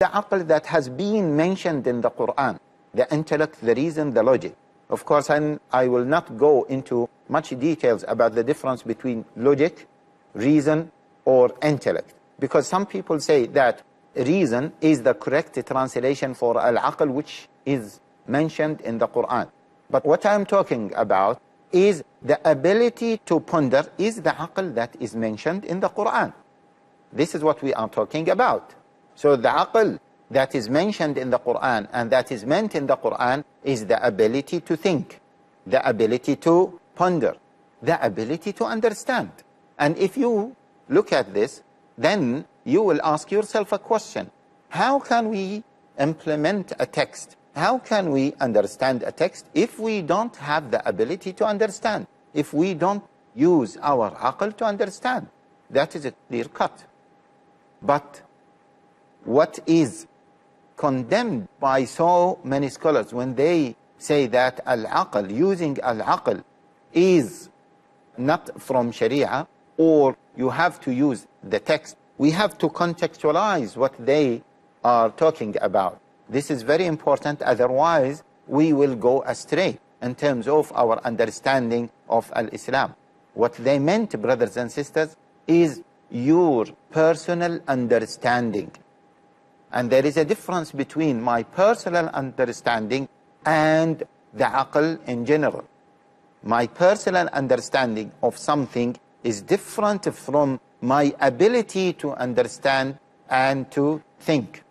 the aql that has been mentioned in the Quran, the intellect, the reason, the logic. Of course, I will not go into much details about the difference between logic, reason, or intellect, because some people say that reason is the correct translation for al-aql, which is mentioned in the Quran. But what I'm talking about is the ability to ponder is the aql that is mentioned in the Quran. This is what we are talking about. So the aql that is mentioned in the Quran and that is meant in the Quran is the ability to think, the ability to ponder, the ability to understand. And if you look at this, then you will ask yourself a question. How can we implement a text? How can we understand a text if we don't have the ability to understand? If we don't use our aql to understand? That is a clear cut. But what is condemned by so many scholars when they say that al-aql, using al-aql, is not from Sharia, or you have to use the text, we have to contextualize what they are talking about. This is very important, otherwise we will go astray in terms of our understanding of al-Islam. What they meant, brothers and sisters, is your personal understanding. And there is a difference between my personal understanding and the aql in general. My personal understanding of something is different from my ability to understand and to think.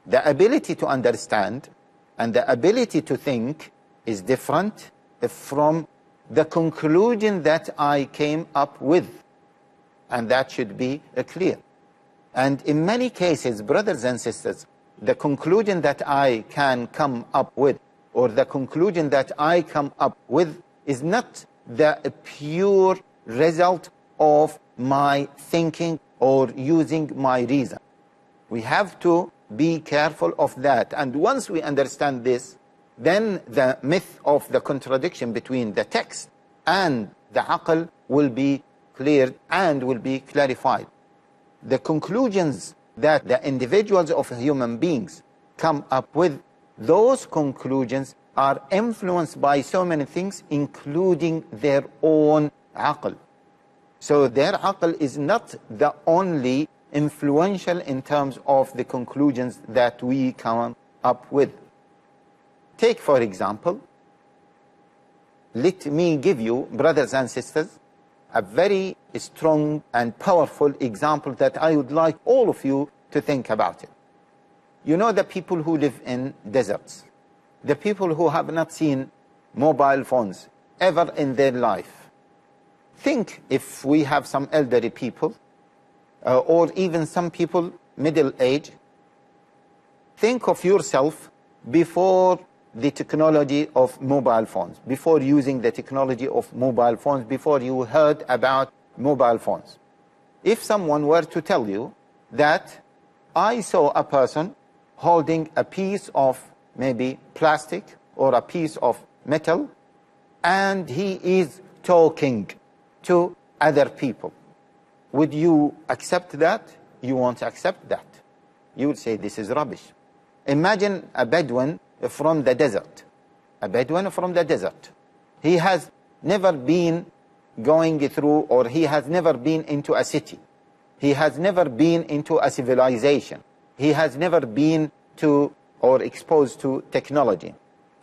The ability to understand and the ability to think is different from the conclusion that I came up with. And that should be clear. And in many cases, brothers and sisters, the conclusion that I can come up with, or the conclusion that I come up with, is not the pure result of my thinking or using my reason. We have to be careful of that. And once we understand this, then the myth of the contradiction between the text and the aql will be cleared and will be clarified. The conclusions that the individuals of human beings come up with, those conclusions are influenced by so many things, including their own aql. So their aql is not the only influential in terms of the conclusions that we come up with. Take, for example, let me give you, brothers and sisters, a very strong and powerful example that I would like all of you to think about it. You know the people who live in deserts, the people who have not seen mobile phones ever in their life. Think if we have some elderly people, or even some people middle age. Think of yourself before the technology of mobile phones, before using the technology of mobile phones, before you heard about mobile phones. If someone were to tell you that I saw a person holding a piece of maybe plastic or a piece of metal, and he is talking to other people, would you accept that? You won't accept that. You would say this is rubbish. Imagine a Bedouin from the desert. A Bedouin from the desert. He has never been going through, or he has never been into a city. He has never been into a civilization. He has never been to or exposed to technology.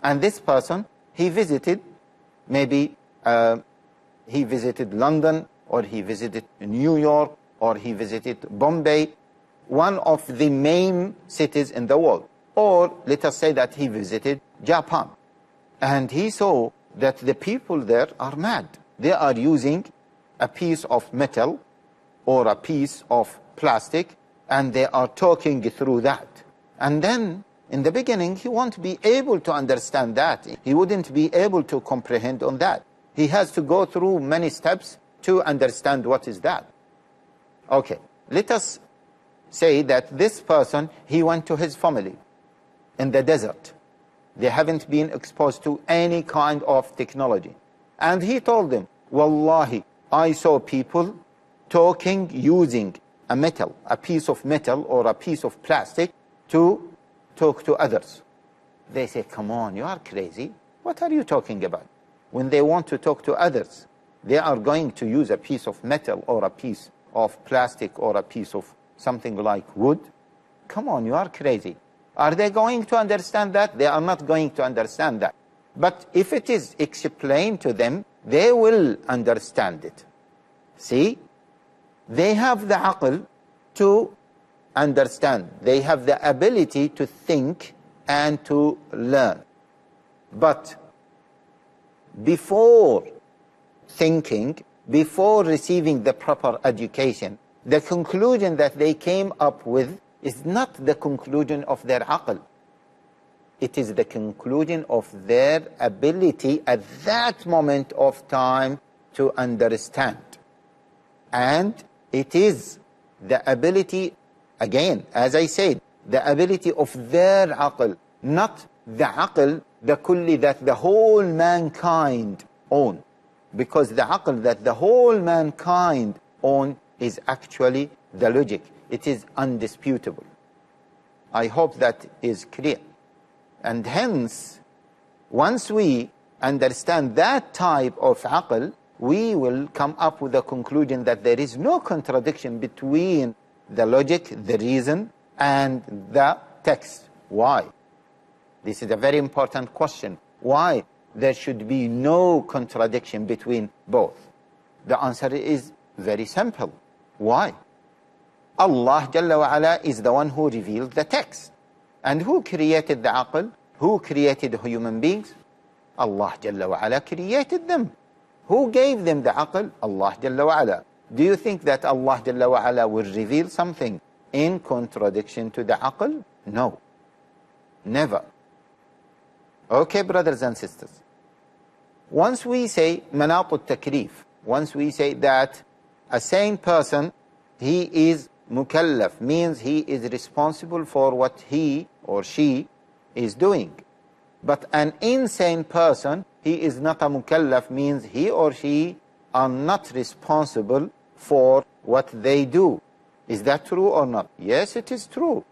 And this person, he visited, maybe he visited London, or he visited New York, or he visited Bombay, one of the main cities in the world. Or let us say that he visited Japan. And he saw that the people there are mad. They are using a piece of metal or a piece of plastic, and they are talking through that. And then, in the beginning, he won't be able to understand that. He wouldn't be able to comprehend on that. He has to go through many steps to understand what is that. Okay, let us say that this person, he went to his family in the desert. They haven't been exposed to any kind of technology. And he told them, Wallahi, I saw people talking using a metal, a piece of metal or a piece of plastic, to talk to others. They say, come on, you are crazy. What are you talking about? When they want to talk to others, they are going to use a piece of metal or a piece of plastic or a piece of something like wood. Come on, you are crazy. Are they going to understand that? They are not going to understand that. But if it is explained to them, they will understand it. See? They have the aql to understand. They have the ability to think and to learn. But before thinking, before receiving the proper education, the conclusion that they came up with is not the conclusion of their aql. It is the conclusion of their ability at that moment of time to understand. And it is the ability, again, as I said, the ability of their aql, not the aql, the kulli that the whole mankind own. Because the aql that the whole mankind own is actually the logic. It is undisputable. I hope that is clear. And hence, once we understand that type of aql, we will come up with a conclusion that there is no contradiction between the logic, the reason, and the text. Why? This is a very important question. Why there should be no contradiction between both? The answer is very simple. Why? Allah Jalla wa Ala is the one who revealed the text. And who created the aql? Who created human beings? Allah Jalla wa Ala created them. Who gave them the aql? Allah Jalla wa Ala. Do you think that Allah Jalla wa Ala will reveal something in contradiction to the aql? No. Never. Okay, brothers and sisters. Once we say manat al-takrif, once we say that a sane person, he is mukallaf, means he is responsible for what he or she is doing. But an insane person, he is not a mukallaf, means he or she are not responsible for what they do. Is that true or not? Yes, it is true.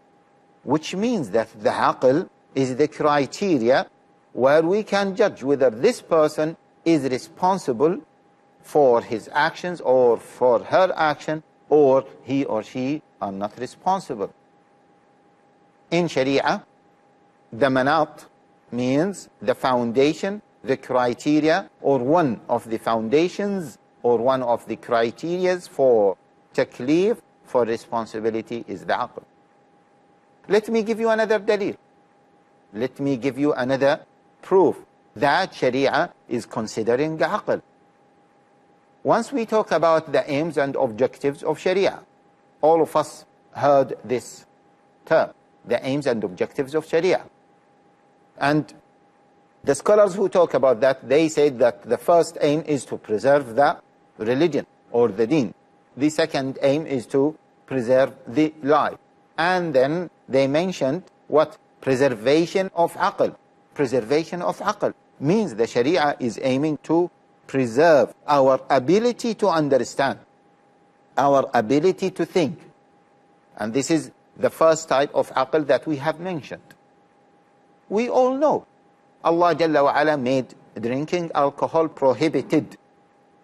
Which means that the aql is the criteria where we can judge whether this person is responsible for his actions or for her action, or he or she are not responsible. In Sharia, the manat means the foundation, the criteria, or one of the foundations, or one of the criterias for taklif, for responsibility, is the aql. Let me give you another dalil. Let me give you another proof that Sharia is considering the aql. Once we talk about the aims and objectives of Sharia, all of us heard this term, the aims and objectives of Sharia. And the scholars who talk about that, they said that the first aim is to preserve the religion or the deen. The second aim is to preserve the life. And then they mentioned what? Preservation of aql. Preservation of aql means the Sharia is aiming to preserve our ability to understand, our ability to think. And this is the first type of aql that we have mentioned. We all know Allah Jalla wa Ala made drinking alcohol prohibited.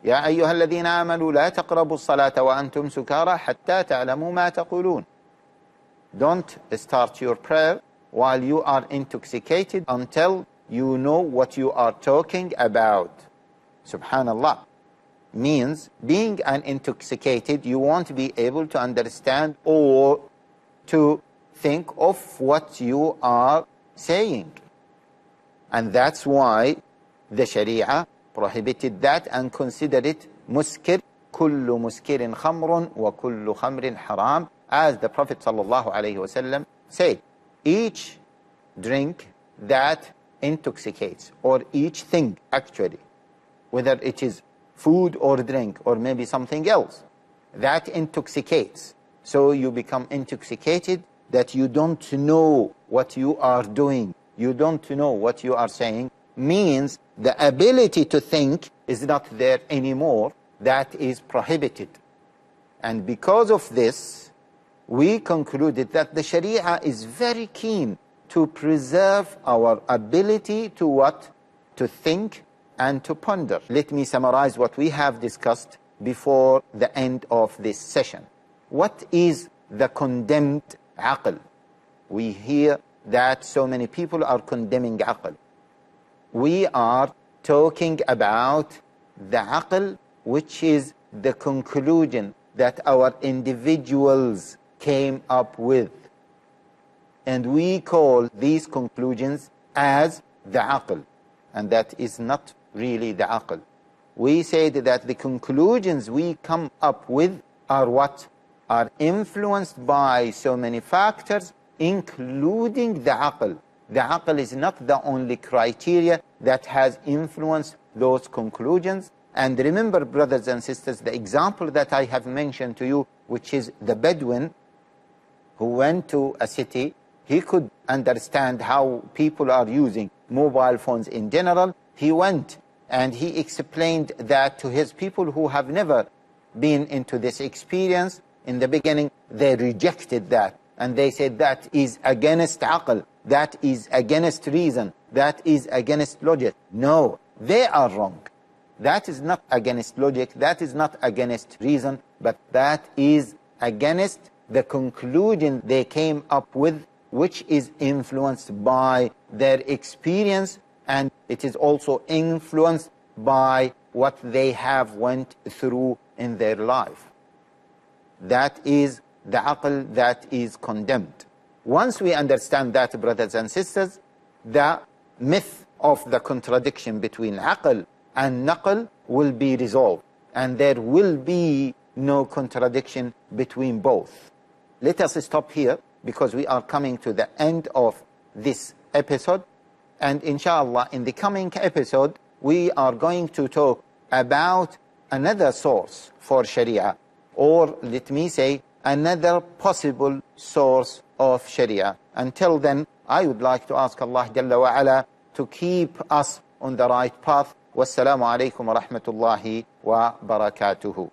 يا أيها الذين آمنوا لا تقربوا الصلاة وأنتم سكارى حتى تعلموا ما تقولون. Don't start your prayer while you are intoxicated until you know what you are talking about. Subhanallah. Means being intoxicated, you won't be able to understand or to think of what you are saying. And that's why the Sharia prohibited that and considered it muskir. كل مسكر خمر وكل خمر حرام. As the Prophet ﷺ said, each drink that intoxicates, or each thing actually, whether it is food or drink or maybe something else, that intoxicates. So you become intoxicated that you don't know what you are doing, you don't know what you are saying, means the ability to think is not there anymore. That is prohibited. And because of this, we concluded that the Sharia is very keen to preserve our ability to what? To think and to ponder. Let me summarize what we have discussed before the end of this session. What is the condemned aql? We hear that so many people are condemning aql. We are talking about the aql, which is the conclusion that our individuals came up with. And we call these conclusions as the aql. And that is not really the aql. We said that the conclusions we come up with are what? Are influenced by so many factors, including the aql. The aql is not the only criteria that has influenced those conclusions. And remember, brothers and sisters, the example that I have mentioned to you, which is the Bedouin who went to a city. He could understand how people are using mobile phones in general. He went and he explained that to his people who have never been into this experience. In the beginning, they rejected that. And they said that is against aql, that is against reason, that is against logic. No, they are wrong. That is not against logic, that is not against reason, but that is against the conclusion they came up with, which is influenced by their experience, and it is also influenced by what they have went through in their life. That is the aql that is condemned. Once we understand that, brothers and sisters, the myth of the contradiction between aql and naql will be resolved, and there will be no contradiction between both. Let us stop here, because we are coming to the end of this episode, and inshallah in the coming episode we are going to talk about another source for Sharia, or let me say another possible source of Sharia. Until then, I would like to ask Allah Jalla wa Ala to keep us on the right path. Wassalamu alaikum wa rahmatullahi wa barakatuhu.